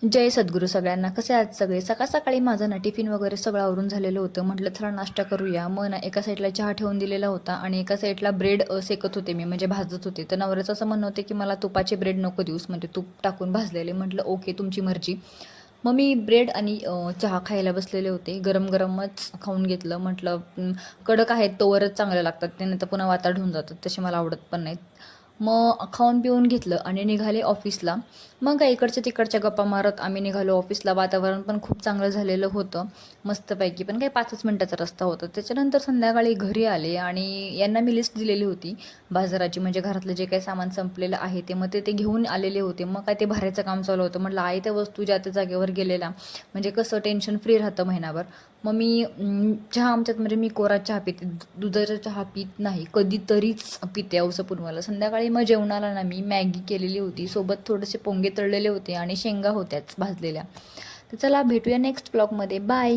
जय सद्गुरू सगळ्यांना. कसे आहात सगळे? सकाळ सकाळी माझं ना टिफिन वगैरे सगळं आवरून झालेलं होतं. म्हटलं चला नाश्ता करूया. मग ना एका साईडला चहा ठेवून दिलेला होता आणि एका साईडला ब्रेड सेकत होते मी, म्हणजे भाजत होते. तर नवऱ्याचं असं म्हणणं होते की मला तुपाचे ब्रेड नको देऊस, म्हणजे तूप टाकून भाजलेले. म्हटलं ओके, तुमची मर्जी. मग मी ब्रेड आणि चहा खायला बसलेले होते. गरम गरमच खाऊन घेतलं. म्हटलं कडक आहेत तोवरच चांगले लागतात, त्याने तर पुन्हा वाताड होऊन जातात, तसे मला आवडत पण नाहीत. मग खाऊन पिऊन घेतलं आणि निघाले ऑफिसला. मग काय इकडच्या तिकडच्या गप्पा मारत आम्ही निघालो ऑफिसला. वातावरण पण खूप चांगलं झालेलं होतं मस्तपैकी. पण काही 5च मिनटाचा रस्ता होता. त्याच्यानंतर संध्याकाळी घरी आले आणि यांना मी लिस्ट दिलेली होती बाजाराची, म्हणजे घरातलं जे काही सामान संपलेलं आहे ते. मग ते घेऊन आलेले होते. मग काय ते भरायचं काम चालू होतं. म्हटलं आहे त्या वस्तू ज्या त्या जागेवर गेलेल्या, म्हणजे कसं टेन्शन फ्री राहतं महिनाभर. मग मी चहा आमच्यात, म्हणजे मी कोरा चहा पिते, दुधाचा चहा पित नाही, कधीतरीच पिते अवसं संध्याकाळी. मग जेवणाला ना मी मॅगी केलेली होती, सोबत थोडेसे पोंगे तळलेले होते आणि शेंगा होत्याच भाजलेल्या. तर चला भेटूया नेक्स्ट ब्लॉगमध्ये. बाय.